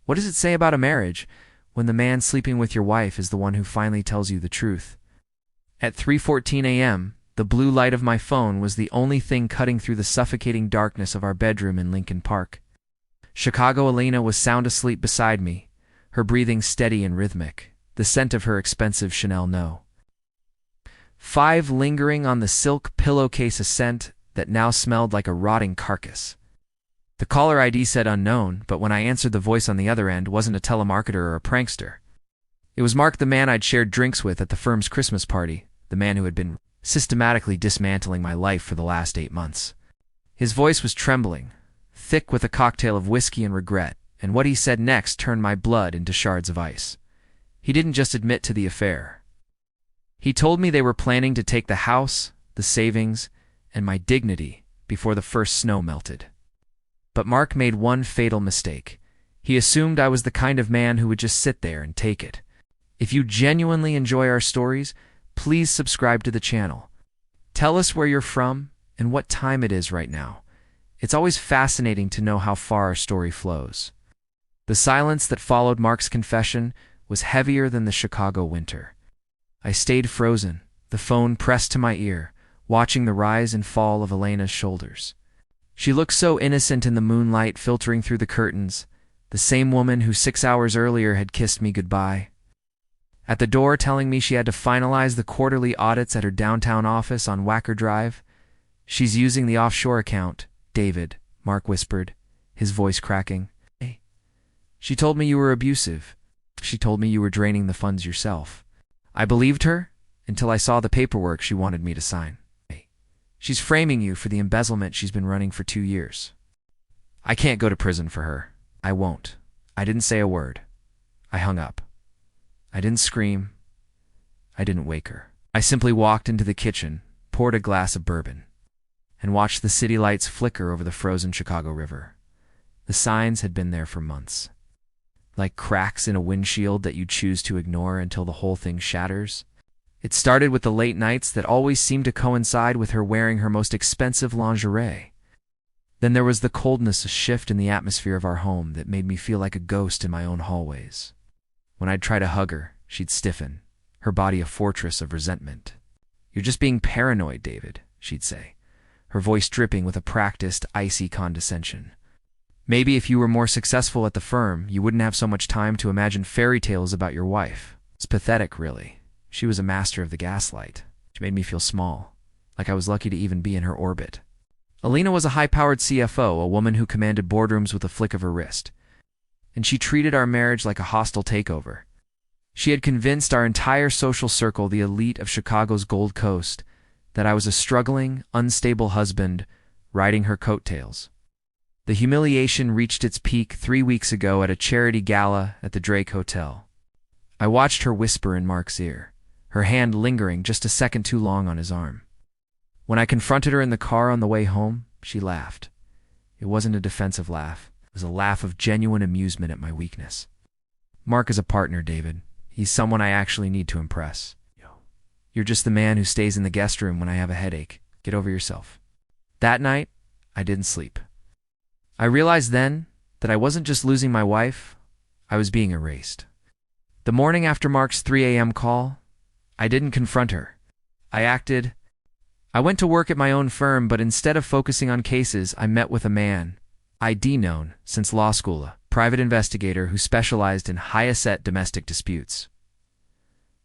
What does it say about a marriage when the man sleeping with your wife is the one who finally tells you the truth? At 3:14 a.m., the blue light of my phone was the only thing cutting through the suffocating darkness of our bedroom in Lincoln Park. Chicago Elena was sound asleep beside me, her breathing steady and rhythmic, the scent of her expensive Chanel No. 5 lingering on the silk pillowcase, a scent that now smelled like a rotting carcass. The caller ID said unknown, but when I answered, the voice on the other end wasn't a telemarketer or a prankster. It was Mark, the man I'd shared drinks with at the firm's Christmas party, the man who had been systematically dismantling my life for the last 8 months. His voice was trembling, thick with a cocktail of whiskey and regret, and what he said next turned my blood into shards of ice. He didn't just admit to the affair. He told me they were planning to take the house, the savings, and my dignity before the first snow melted. But Mark made one fatal mistake. He assumed I was the kind of man who would just sit there and take it. If you genuinely enjoy our stories, please subscribe to the channel. Tell us where you're from and what time it is right now. It's always fascinating to know how far our story flows. The silence that followed Mark's confession was heavier than the Chicago winter. I stayed frozen, the phone pressed to my ear, watching the rise and fall of Elena's shoulders. She looked so innocent in the moonlight filtering through the curtains, the same woman who 6 hours earlier had kissed me goodbye. At the door telling me she had to finalize the quarterly audits at her downtown office on Wacker Drive. "She's using the offshore account, David," Mark whispered, his voice cracking. "Hey. She told me you were abusive. She told me you were draining the funds yourself." I believed her until I saw the paperwork she wanted me to sign. "She's framing you for the embezzlement she's been running for 2 years. I can't go to prison for her. I won't." I didn't say a word. I hung up. I didn't scream. I didn't wake her. I simply walked into the kitchen, poured a glass of bourbon, and watched the city lights flicker over the frozen Chicago River. The signs had been there for months. Like cracks in a windshield that you choose to ignore until the whole thing shatters. It started with the late nights that always seemed to coincide with her wearing her most expensive lingerie. Then there was the coldness, a shift in the atmosphere of our home that made me feel like a ghost in my own hallways. When I'd try to hug her, she'd stiffen, her body a fortress of resentment. "You're just being paranoid, David," she'd say, her voice dripping with a practiced, icy condescension. "Maybe if you were more successful at the firm, you wouldn't have so much time to imagine fairy tales about your wife." It's pathetic, really. She was a master of the gaslight. She made me feel small, like I was lucky to even be in her orbit. Elena was a high-powered CFO, a woman who commanded boardrooms with a flick of her wrist. And she treated our marriage like a hostile takeover. She had convinced our entire social circle, the elite of Chicago's Gold Coast, that I was a struggling, unstable husband riding her coattails. The humiliation reached its peak 3 weeks ago at a charity gala at the Drake Hotel. I watched her whisper in Mark's ear, her hand lingering just a second too long on his arm. When I confronted her in the car on the way home, she laughed. It wasn't a defensive laugh. It was a laugh of genuine amusement at my weakness. "Mark is a partner, David. He's someone I actually need to impress. You're just the man who stays in the guest room when I have a headache. Get over yourself." That night, I didn't sleep. I realized then that I wasn't just losing my wife, I was being erased. The morning after Mark's 3 a.m. call, I didn't confront her. I acted. I went to work at my own firm, but instead of focusing on cases, I met with a man I'd known since law school, a private investigator who specialized in high-asset domestic disputes.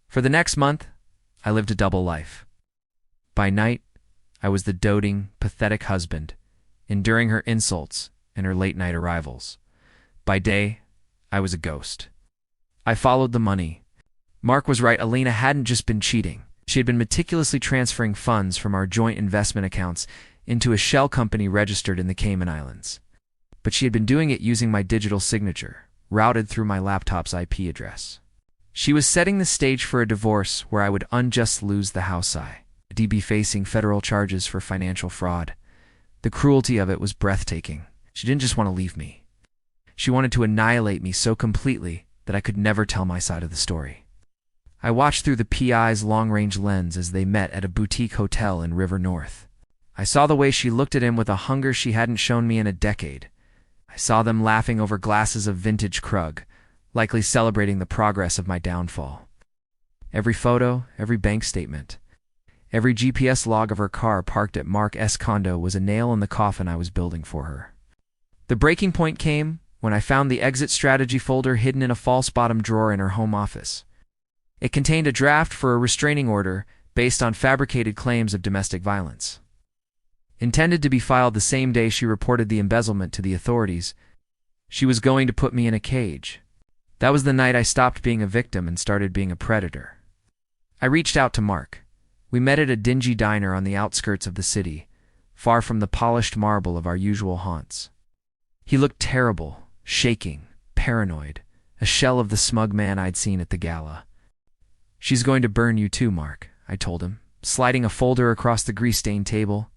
For the next month, I lived a double life. By night, I was the doting, pathetic husband, enduring her insults and her late-night arrivals. By day, I was a ghost. I followed the money. Mark was right, Elena hadn't just been cheating. She had been meticulously transferring funds from our joint investment accounts into a shell company registered in the Cayman Islands. But she had been doing it using my digital signature, routed through my laptop's IP address. She was setting the stage for a divorce where I would unjustly lose the house I'd be facing federal charges for financial fraud. The cruelty of it was breathtaking. She didn't just want to leave me. She wanted to annihilate me so completely that I could never tell my side of the story. I watched through the PI's long-range lens as they met at a boutique hotel in River North. I saw the way she looked at him with a hunger she hadn't shown me in a decade. I saw them laughing over glasses of vintage Krug, likely celebrating the progress of my downfall. Every photo, every bank statement, every GPS log of her car parked at Mark S. condo was a nail in the coffin I was building for her. The breaking point came when I found the exit strategy folder hidden in a false bottom drawer in her home office. It contained a draft for a restraining order based on fabricated claims of domestic violence. Intended to be filed the same day she reported the embezzlement to the authorities, she was going to put me in a cage. That was the night I stopped being a victim and started being a predator. I reached out to Mark. We met at a dingy diner on the outskirts of the city, far from the polished marble of our usual haunts. He looked terrible, shaking, paranoid, a shell of the smug man I'd seen at the gala. "She's going to burn you too, Mark," I told him, sliding a folder across the grease-stained table.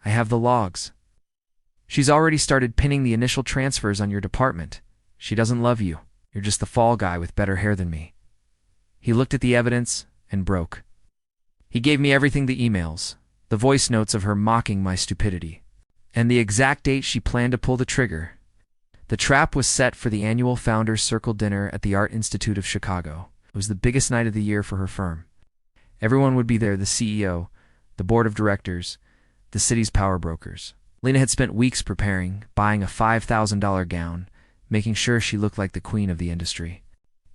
"I have the logs. She's already started pinning the initial transfers on your department. She doesn't love you. You're just the fall guy with better hair than me." He looked at the evidence and broke. He gave me everything: the emails, the voice notes of her mocking my stupidity, and the exact date she planned to pull the trigger. The trap was set for the annual Founders Circle dinner at the Art Institute of Chicago. It was the biggest night of the year for her firm. Everyone would be there: the CEO, the board of directors, the city's power brokers. Lena had spent weeks preparing, buying a $5,000 gown, making sure she looked like the queen of the industry.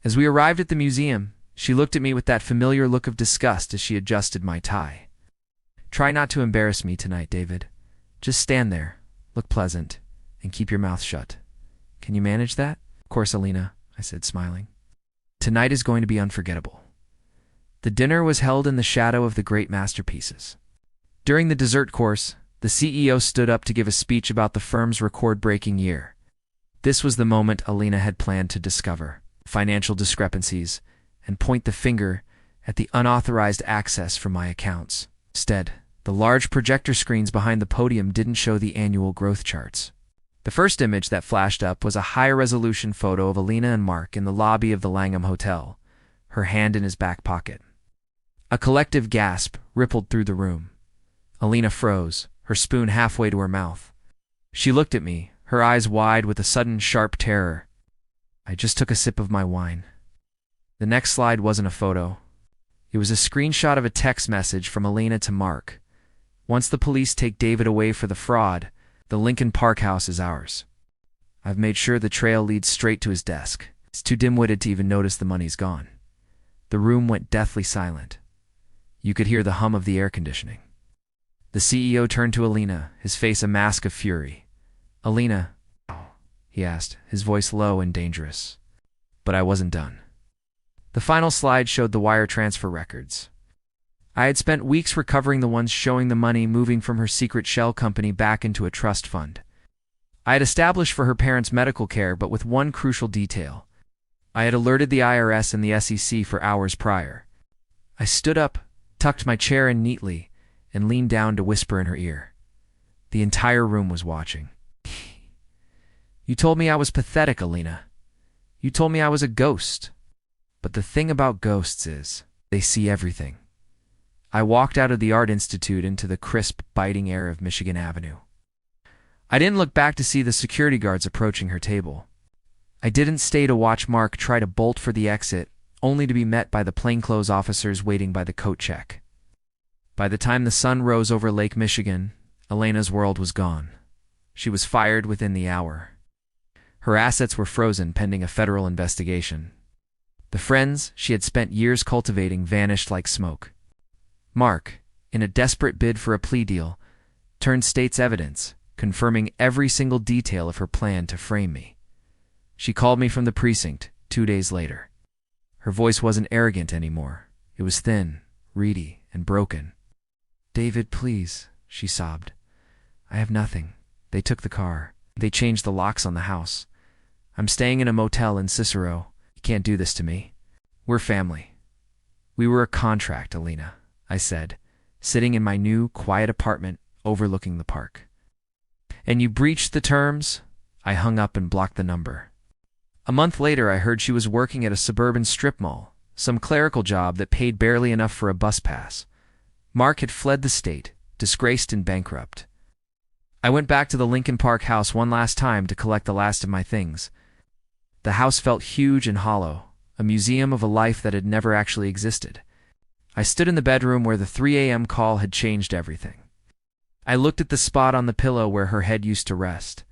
As we arrived at the museum, she looked at me with that familiar look of disgust as she adjusted my tie. "Try not to embarrass me tonight, David. Just stand there, look pleasant, and keep your mouth shut. Can you manage that?" "Of course, Alina," I said, smiling. "Tonight is going to be unforgettable." The dinner was held in the shadow of the great masterpieces. During the dessert course, the CEO stood up to give a speech about the firm's record-breaking year. This was the moment Alina had planned to discover financial discrepancies and point the finger at the unauthorized access from my accounts. Instead, the large projector screens behind the podium didn't show the annual growth charts. The first image that flashed up was a high-resolution photo of Alina and Mark in the lobby of the Langham Hotel, her hand in his back pocket. A collective gasp rippled through the room. Alina froze, her spoon halfway to her mouth. She looked at me, her eyes wide with a sudden sharp terror. I just took a sip of my wine. The next slide wasn't a photo. It was a screenshot of a text message from Alina to Mark. "Once the police take David away for the fraud, the Lincoln Park house is ours. I've made sure the trail leads straight to his desk. He's too dim-witted to even notice the money's gone." The room went deathly silent. You could hear the hum of the air conditioning. The CEO turned to Alina, his face a mask of fury. "Alina," he asked, his voice low and dangerous. But I wasn't done. The final slide showed the wire transfer records. I had spent weeks recovering the ones showing the money moving from her secret shell company back into a trust fund. I had established for her parents' medical care, but with one crucial detail. I had alerted the IRS and the SEC for hours prior. I stood up, tucked my chair in neatly, and leaned down to whisper in her ear. The entire room was watching. "You told me I was pathetic, Alina. You told me I was a ghost. But the thing about ghosts is, they see everything." I walked out of the Art Institute into the crisp, biting air of Michigan Avenue. I didn't look back to see the security guards approaching her table. I didn't stay to watch Mark try to bolt for the exit, only to be met by the plainclothes officers waiting by the coat check. By the time the sun rose over Lake Michigan, Elena's world was gone. She was fired within the hour. Her assets were frozen pending a federal investigation. The friends she had spent years cultivating vanished like smoke. Mark, in a desperate bid for a plea deal, turned state's evidence, confirming every single detail of her plan to frame me. She called me from the precinct 2 days later. Her voice wasn't arrogant anymore. It was thin, reedy, and broken. "David, please," she sobbed. "I have nothing. They took the car. They changed the locks on the house. I'm staying in a motel in Cicero. You can't do this to me. We're family." "We were a contract, Alina," I said, sitting in my new, quiet apartment overlooking the park. "And you breached the terms?" I hung up and blocked the number. A month later, I heard she was working at a suburban strip mall, some clerical job that paid barely enough for a bus pass. Mark had fled the state, disgraced and bankrupt. I went back to the Lincoln Park house one last time to collect the last of my things. The house felt huge and hollow, a museum of a life that had never actually existed. I stood in the bedroom where the 3 a.m. call had changed everything. I looked at the spot on the pillow where her head used to rest.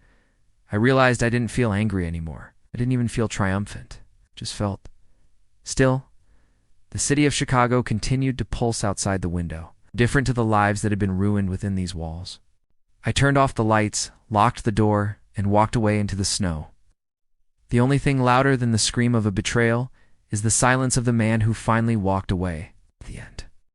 I realized I didn't feel angry anymore. I didn't even feel triumphant. Just felt still. The city of Chicago continued to pulse outside the window, different to the lives that had been ruined within these walls. I turned off the lights, locked the door, and walked away into the snow. The only thing louder than the scream of a betrayal is the silence of the man who finally walked away. The end.